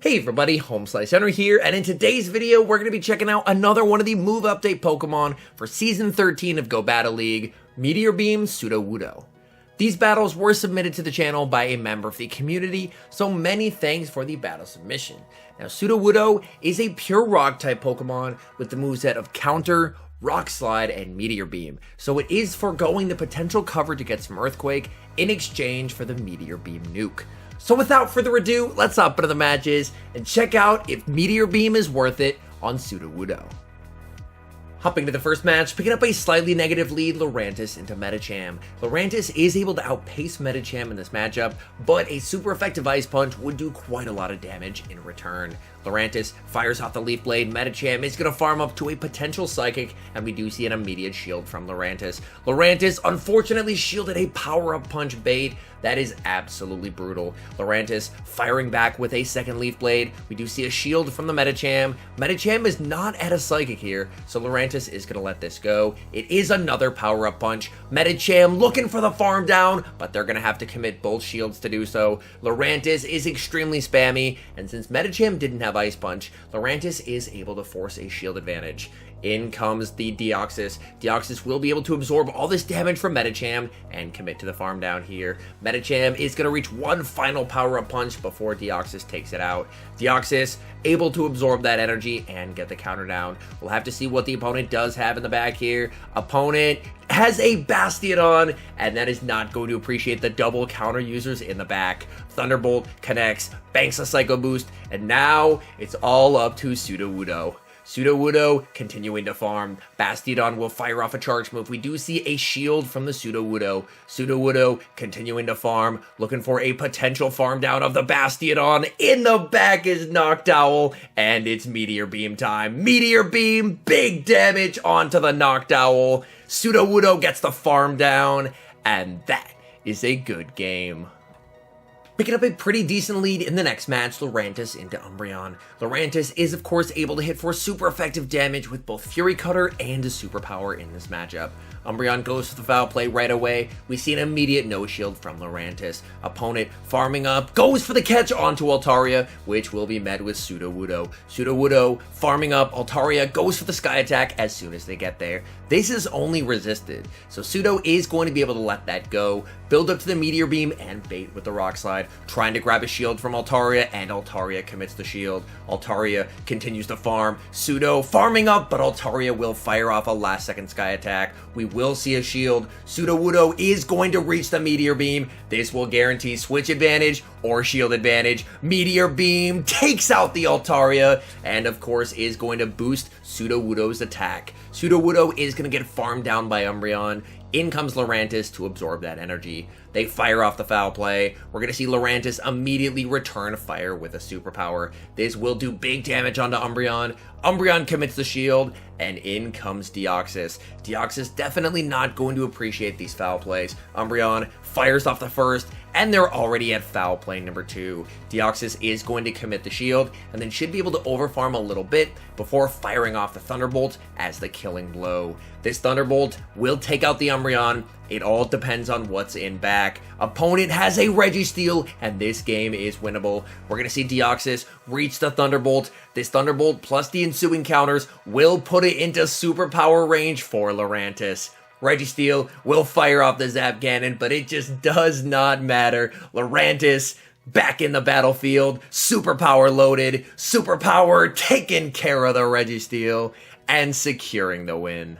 Hey everybody, HomeSliceHenry here, and in today's video, we're going to be checking out another one of the move update Pokemon for Season 13 of Go Battle League, Meteor Beam Sudowoodo. These battles were submitted to the channel by a member of the community, so many thanks for the battle submission. Now, Sudowoodo is a pure Rock-type Pokemon with the moveset of Counter, Rock Slide, and Meteor Beam, so it is foregoing the potential cover to get some Earthquake in exchange for the Meteor Beam nuke. So without further ado, let's hop into the matches and check out if Meteor Beam is worth it on Sudowoodo. Hopping to the first match, picking up a slightly negative lead, Lurantis into Medicham. Lurantis is able to outpace Medicham in this matchup, but a super effective Ice Punch would do quite a lot of damage in return. Lurantis fires off the Leaf Blade, Medicham is going to farm up to a potential Psychic, and we do see an immediate shield from Lurantis. Lurantis unfortunately shielded a power-up punch bait. That is absolutely brutal. Lurantis firing back with a second Leaf Blade. We do see a shield from the Medicham. Medicham is not at a Psychic here, so Lurantis is going to let this go. It is another power-up punch. Medicham looking for the farm down, but they're going to have to commit both shields to do so. Lurantis is extremely spammy, and since Medicham didn't have Ice Punch, Lurantis is able to force a shield advantage. In comes the Deoxys. Deoxys will be able to absorb all this damage from Medicham and commit to the farm down here. Medicham is going to reach one final power-up punch before Deoxys takes it out. Deoxys able to absorb that energy and get the counter down. We'll have to see what the opponent does have in the back here. Opponent has a Bastiodon, and that is not going to appreciate the double counter users in the back. Thunderbolt connects, banks a Psycho Boost, and now it's all up to Sudowoodo. Sudowoodo continuing to farm. Bastiodon will fire off a charge move. We do see a shield from the Sudowoodo. Sudowoodo continuing to farm, looking for a potential farm down of the Bastiodon. In the back is Noctowl, and it's Meteor Beam time. Meteor Beam, big damage onto the Noctowl. Sudowoodo gets the farm down, and that is a good game. Picking up a pretty decent lead in the next match, Lurantis into Umbreon. Lurantis is of course able to hit for super effective damage with both Fury Cutter and a superpower in this matchup. Umbreon goes for the foul play right away. We see an immediate no shield from Lurantis. Opponent farming up, goes for the catch onto Altaria, which will be met with Sudowoodo. Sudowoodo farming up, Altaria goes for the Sky Attack as soon as they get there. This is only resisted, so Sudo is going to be able to let that go, build up to the Meteor Beam and bait with the Rock Slide, trying to grab a shield from Altaria, and Altaria commits the shield. Altaria continues to farm. Sudo farming up, but Altaria will fire off a last second Sky Attack. We will see a shield. Sudowoodo is going to reach the Meteor Beam. This will guarantee switch advantage or shield advantage. Meteor Beam takes out the Altaria, and of course is going to boost Sudowoodo's attack. Sudowoodo is going to get farmed down by Umbreon. In comes Lurantis to absorb that energy. They fire off the foul play. We're going to see Lurantis immediately return fire with a superpower. This will do big damage onto Umbreon. Umbreon commits the shield, and in comes Deoxys. Deoxys definitely not going to appreciate these foul plays. Umbreon fires off the first, and they're already at foul play number 2. Deoxys is going to commit the shield, and then should be able to overfarm a little bit before firing off the Thunderbolt as the killing blow. This Thunderbolt will take out the Umbreon. It all depends on what's in back. Opponent has a Registeel, and this game is winnable. We're going to see Deoxys reach the Thunderbolt. This Thunderbolt plus the ensuing counters will put it into superpower range for Lurantis. Registeel will fire off the Zap Cannon, but it just does not matter. Lurantis back in the battlefield, superpower loaded, superpower taking care of the Registeel, and securing the win.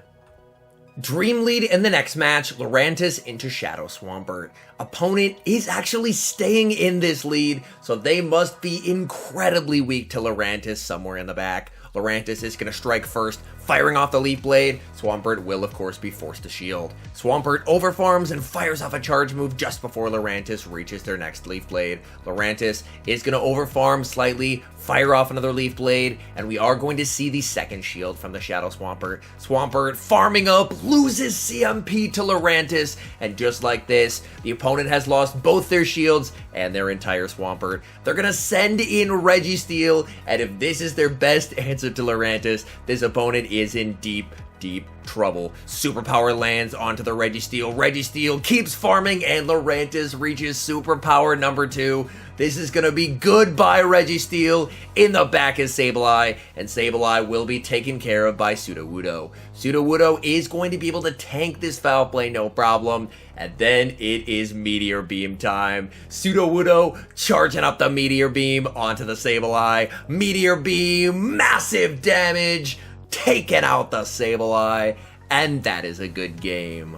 Dream lead in the next match, Lurantis into Shadow Swampert. Opponent is actually staying in this lead, so they must be incredibly weak to Lurantis somewhere in the back. Lurantis is going to strike first, firing off the Leaf Blade. Swampert will of course be forced to shield. Swampert overfarms and fires off a charge move just before Lurantis reaches their next Leaf Blade. Lurantis is going to overfarm slightly, fire off another Leaf Blade, and we are going to see the second shield from the Shadow Swampert. Swampert farming up, loses CMP to Lurantis, and just like this, the opponent has lost both their shields and their entire Swampert. They're going to send in Registeel, and if this is their best answer to Lurantis, this opponent is in deep deep trouble. Superpower lands onto the Registeel. Registeel keeps farming, and Lurantis reaches superpower number 2. This is going to be goodbye Registeel. In the back is Sableye, and Sableye will be taken care of by Sudowoodo. Sudowoodo is going to be able to tank this foul play no problem, and then it is Meteor Beam time. Sudowoodo charging up the Meteor Beam onto the Sableye. Meteor Beam, massive damage, taking out the Sableye, and that is a good game.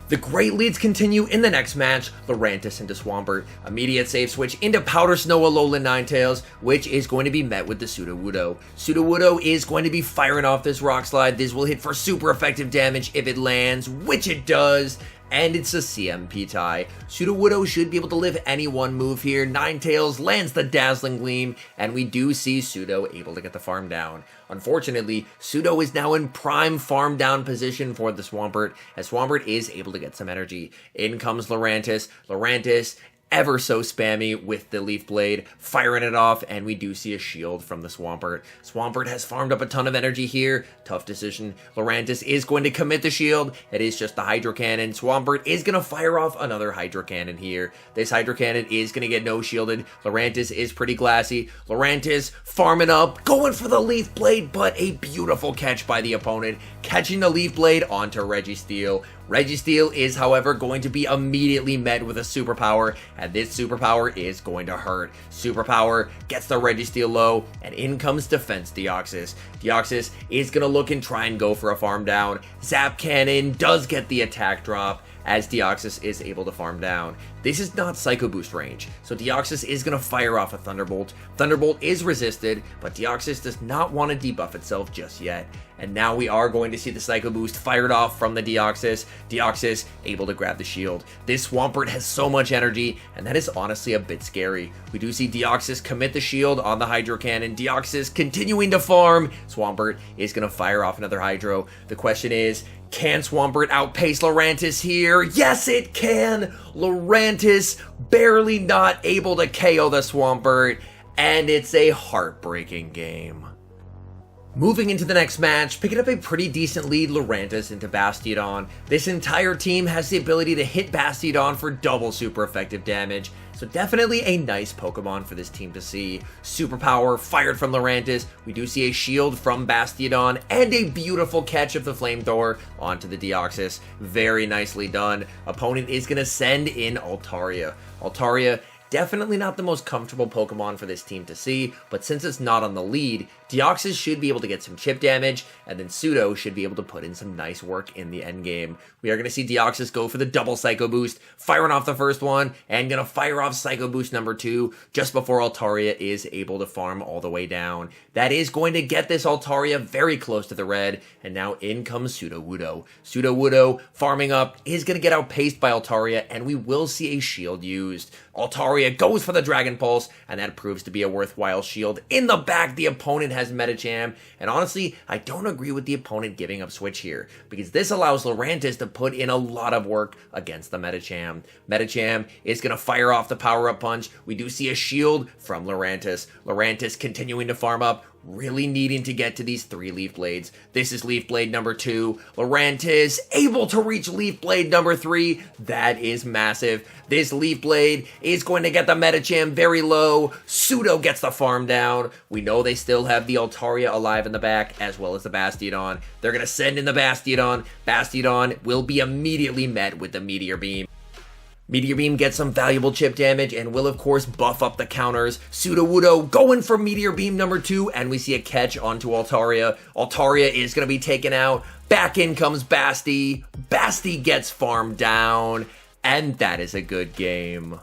The great leads continue in the next match. Lurantis into Swampert. Immediate save switch into Powder Snow Alolan Ninetales, which is going to be met with the Sudowoodo. Sudowoodo is going to be firing off this Rock Slide. This will hit for super effective damage if it lands, which it does. And it's a CMP tie. Sudowoodo should be able to live any one move here. Ninetales lands the Dazzling Gleam, and we do see Sudo able to get the farm down. Unfortunately, Sudo is now in prime farm down position for the Swampert, as Swampert is able to get some energy. In comes Lurantis. Lurantis, ever so spammy with the Leaf Blade, firing it off, and we do see a shield from the Swampert. Swampert has farmed up a ton of energy here. Tough decision. Lurantis is going to commit the shield. It is just the Hydro Cannon. Swampert is going to fire off another Hydro Cannon here. This Hydro Cannon is going to get no shielded. Lurantis is pretty glassy. Lurantis farming up, going for the Leaf Blade, but a beautiful catch by the opponent, catching the Leaf Blade onto Registeel. Registeel is, however, going to be immediately met with a superpower, and this superpower is going to hurt. Superpower gets the Registeel low, and in comes Defense Deoxys. Deoxys is going to look and try and go for a farm down. Zap Cannon does get the attack drop, as Deoxys is able to farm down. This is not Psycho Boost range, so Deoxys is going to fire off a Thunderbolt. Thunderbolt is resisted, but Deoxys does not want to debuff itself just yet. And now we are going to see the Psycho Boost fired off from the Deoxys. Deoxys able to grab the shield. This Swampert has so much energy, and that is honestly a bit scary. We do see Deoxys commit the shield on the Hydro Cannon. Deoxys continuing to farm. Swampert is going to fire off another Hydro. The question is, can Swampert outpace Lurantis here? Yes, it can! Lurantis barely not able to KO the Swampert, and it's a heartbreaking game. Moving into the next match, picking up a pretty decent lead, Lurantis into Bastiodon. This entire team has the ability to hit Bastiodon for double super effective damage, so definitely a nice Pokemon for this team to see. Superpower fired from Lurantis. We do see a shield from Bastiodon and a beautiful catch of the Flamethrower onto the Deoxys. Very nicely done. Opponent is going to send in Altaria. Altaria, definitely not the most comfortable Pokemon for this team to see, but since it's not on the lead, Deoxys should be able to get some chip damage, and then Sudo should be able to put in some nice work in the endgame. We are going to see Deoxys go for the double Psycho Boost, firing off the first one, and going to fire off Psycho Boost number 2 just before Altaria is able to farm all the way down. That is going to get this Altaria very close to the red, and now in comes Sudowoodo. Sudowoodo farming up is going to get outpaced by Altaria, and we will see a shield used. Altaria goes for the Dragon Pulse, and that proves to be a worthwhile shield. In the back, the opponent has Medicham, and honestly, I don't agree with the opponent giving up Switch here, because this allows Lurantis to put in a lot of work against the Medicham. Medicham is going to fire off the Power-Up Punch. We do see a shield from Lurantis. Lurantis continuing to farm up, really needing to get to these 3 Leaf Blades. This is Leaf Blade number 2. Lurantis able to reach Leaf Blade number 3. That is massive. This Leaf Blade is going to get the Medicham very low. Sudo gets the farm down. We know they still have the Altaria alive in the back, as well as the Bastiodon. They're going to send in the Bastiodon. Bastiodon will be immediately met with the Meteor Beam. Meteor Beam gets some valuable chip damage and will of course buff up the counters. Sudowoodo going for Meteor Beam number 2, and we see a catch onto Altaria. Altaria is going to be taken out. Back in comes Basti. Basti gets farmed down, and that is a good game.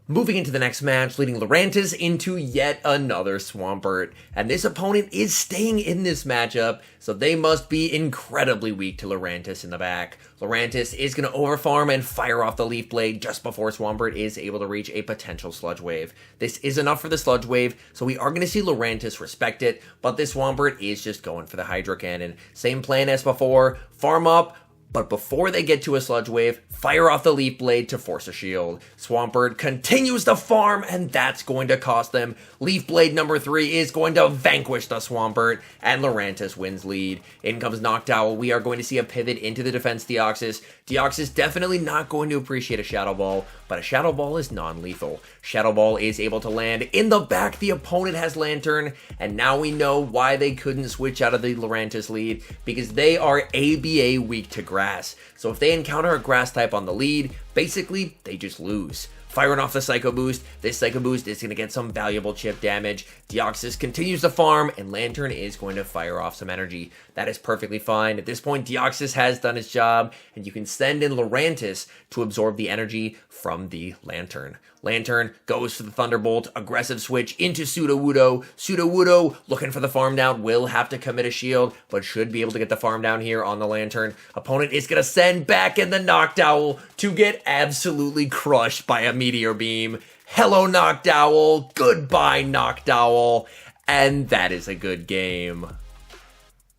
Moving into the next match, leading Lurantis into yet another Swampert. And this opponent is staying in this matchup, so they must be incredibly weak to Lurantis in the back. Lurantis is going to overfarm and fire off the Leaf Blade just before Swampert is able to reach a potential Sludge Wave. This is enough for the Sludge Wave, so we are going to see Lurantis respect it, but this Swampert is just going for the Hydro Cannon. Same plan as before, farm up, But before they get to a Sludge Wave, fire off the Leaf Blade to force a shield. Swampert continues to farm, and that's going to cost them. Leaf Blade number 3 is going to vanquish the Swampert, and Lurantis wins lead. In comes Noctowl. We are going to see a pivot into the defense Deoxys. Deoxys definitely not going to appreciate a Shadow Ball, but a Shadow Ball is non-lethal. Shadow Ball is able to land in the back. The opponent has Lantern, and now we know why they couldn't switch out of the Lurantis lead, because they are ABA weak to grass. So if they encounter a grass type on the lead, basically they just lose. Firing off the Psycho Boost, this Psycho Boost is going to get some valuable chip damage. Deoxys continues to farm, and Lantern is going to fire off some energy. That is perfectly fine. At this point, Deoxys has done its job, and you can send in Lurantis to absorb the energy from the Lantern. Lantern goes for the Thunderbolt, aggressive switch into Sudowoodo. Sudowoodo, looking for the farm down, will have to commit a shield, but should be able to get the farm down here on the Lantern. Opponent is going to send back in the Noctowl to get absolutely crushed by a Meteor Beam. Hello, Noctowl. Goodbye, Noctowl. And that is a good game.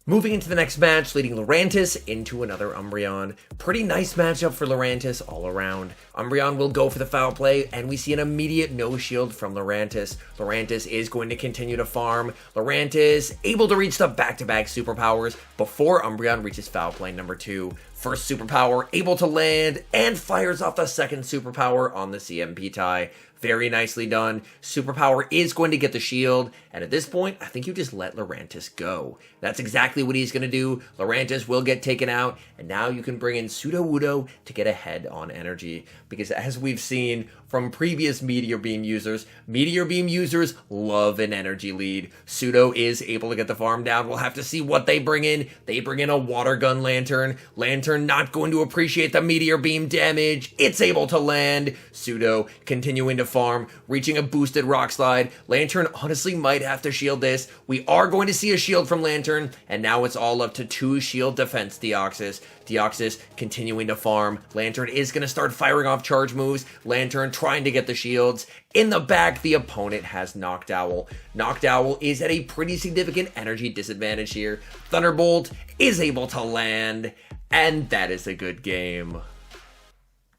Moving into the next match, leading Lurantis into another Umbreon. Pretty nice matchup for Lurantis all around. Umbreon will go for the foul play, and we see an immediate no shield from Lurantis. Lurantis is going to continue to farm. Lurantis able to reach the back-to-back superpowers before Umbreon reaches foul play number 2. First superpower able to land, and fires off the second superpower on the CMP tie. Very nicely done. Superpower is going to get the shield, and at this point, I think you just let Lurantis go. That's exactly what he's going to do. Lurantis will get taken out, and now you can bring in Sudowoodo to get ahead on energy. Because as we've seen from previous Meteor Beam users love an energy lead. Sudo is able to get the farm down. We'll have to see what they bring in. They bring in a Water Gun Lantern. Lantern not going to appreciate the Meteor Beam damage. It's able to land. Sudo continuing to farm, reaching a boosted Rock Slide. Lantern honestly might have to shield this. We are going to see a shield from Lantern, and now it's all up to 2 shield defense Deoxys. Deoxys continuing to farm. Lantern is going to start firing off charge moves. Lantern trying to get the shields. In the back, the opponent has Noctowl. Noctowl is at a pretty significant energy disadvantage here. Thunderbolt is able to land, and that is a good game.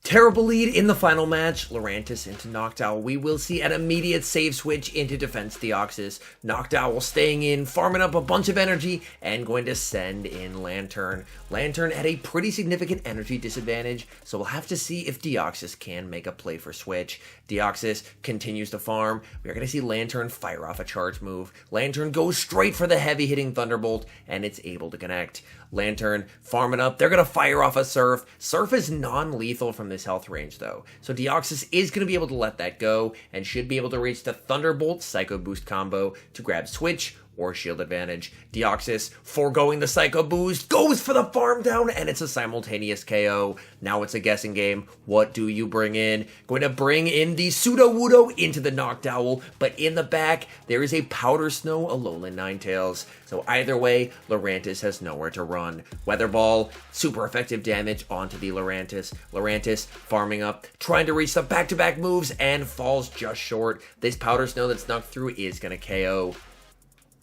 Terrible lead in the final match, Lurantis into Noctowl. We will see an immediate save switch into defense Deoxys. Noctowl staying in, farming up a bunch of energy, and going to send in Lantern. Lantern at a pretty significant energy disadvantage, so we'll have to see if Deoxys can make a play for switch. Deoxys continues to farm. We're going to see Lantern fire off a charge move. Lantern goes straight for the heavy hitting Thunderbolt, and it's able to connect. Lantern farming up. They're going to fire off a Surf. Surf is non-lethal from this health range, though. So Deoxys is going to be able to let that go and should be able to reach the Thunderbolt Psycho Boost combo to grab Switch or shield advantage. Deoxys, foregoing the Psycho Boost, goes for the farm down, and it's a simultaneous KO. Now it's a guessing game. What do you bring in? Going to bring in the Sudowoodo into the Noctowl, but in the back, there is a Powder Snow Alolan Ninetales. So either way, Lurantis has nowhere to run. Weather Ball, super effective damage onto the Lurantis. Lurantis farming up, trying to reach the back-to-back moves, and falls just short. This Powder Snow that snuck through is going to KO.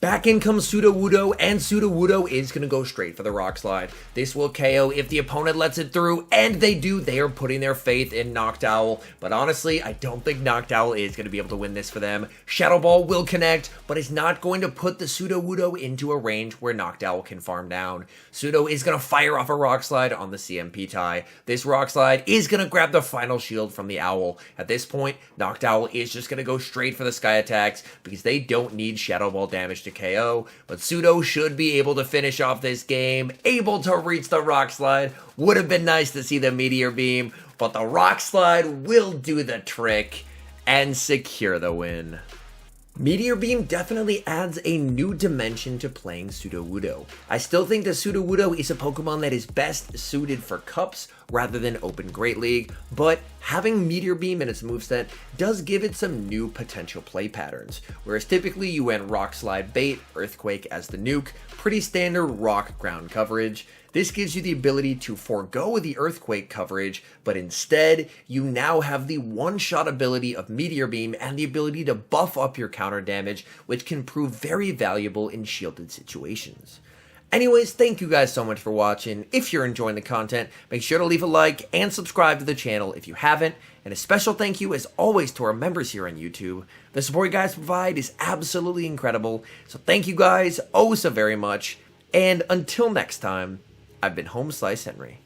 Back in comes Sudowoodo, and Sudowoodo is going to go straight for the Rock Slide. This will KO if the opponent lets it through, and they do. They are putting their faith in Noctowl, but honestly, I don't think Noctowl is going to be able to win this for them. Shadow Ball will connect, but it's not going to put the Sudowoodo into a range where Noctowl can farm down. Sudo is going to fire off a Rock Slide on the CMP tie. This Rock Slide is going to grab the final shield from the Owl. At this point, Noctowl is just going to go straight for the Sky Attacks because they don't need Shadow Ball damage to KO, but Sudo should be able to finish off this game, able to reach the Rock Slide. Would have been nice to see the Meteor Beam, but the Rock Slide will do the trick and secure the win. Meteor Beam definitely adds a new dimension to playing Sudowoodo. I still think that Sudowoodo is a Pokemon that is best suited for Cups rather than Open Great League, but having Meteor Beam in its moveset does give it some new potential play patterns. Whereas typically you went Rock Slide Bait, Earthquake as the nuke, pretty standard rock ground coverage. This gives you the ability to forego the Earthquake coverage, but instead, you now have the one-shot ability of Meteor Beam and the ability to buff up your counter damage, which can prove very valuable in shielded situations. Anyways, thank you guys so much for watching. If you're enjoying the content, make sure to leave a like and subscribe to the channel if you haven't. And a special thank you, as always, to our members here on YouTube. The support you guys provide is absolutely incredible. So thank you guys oh so very much. And until next time, I've been HomeSliceHenry.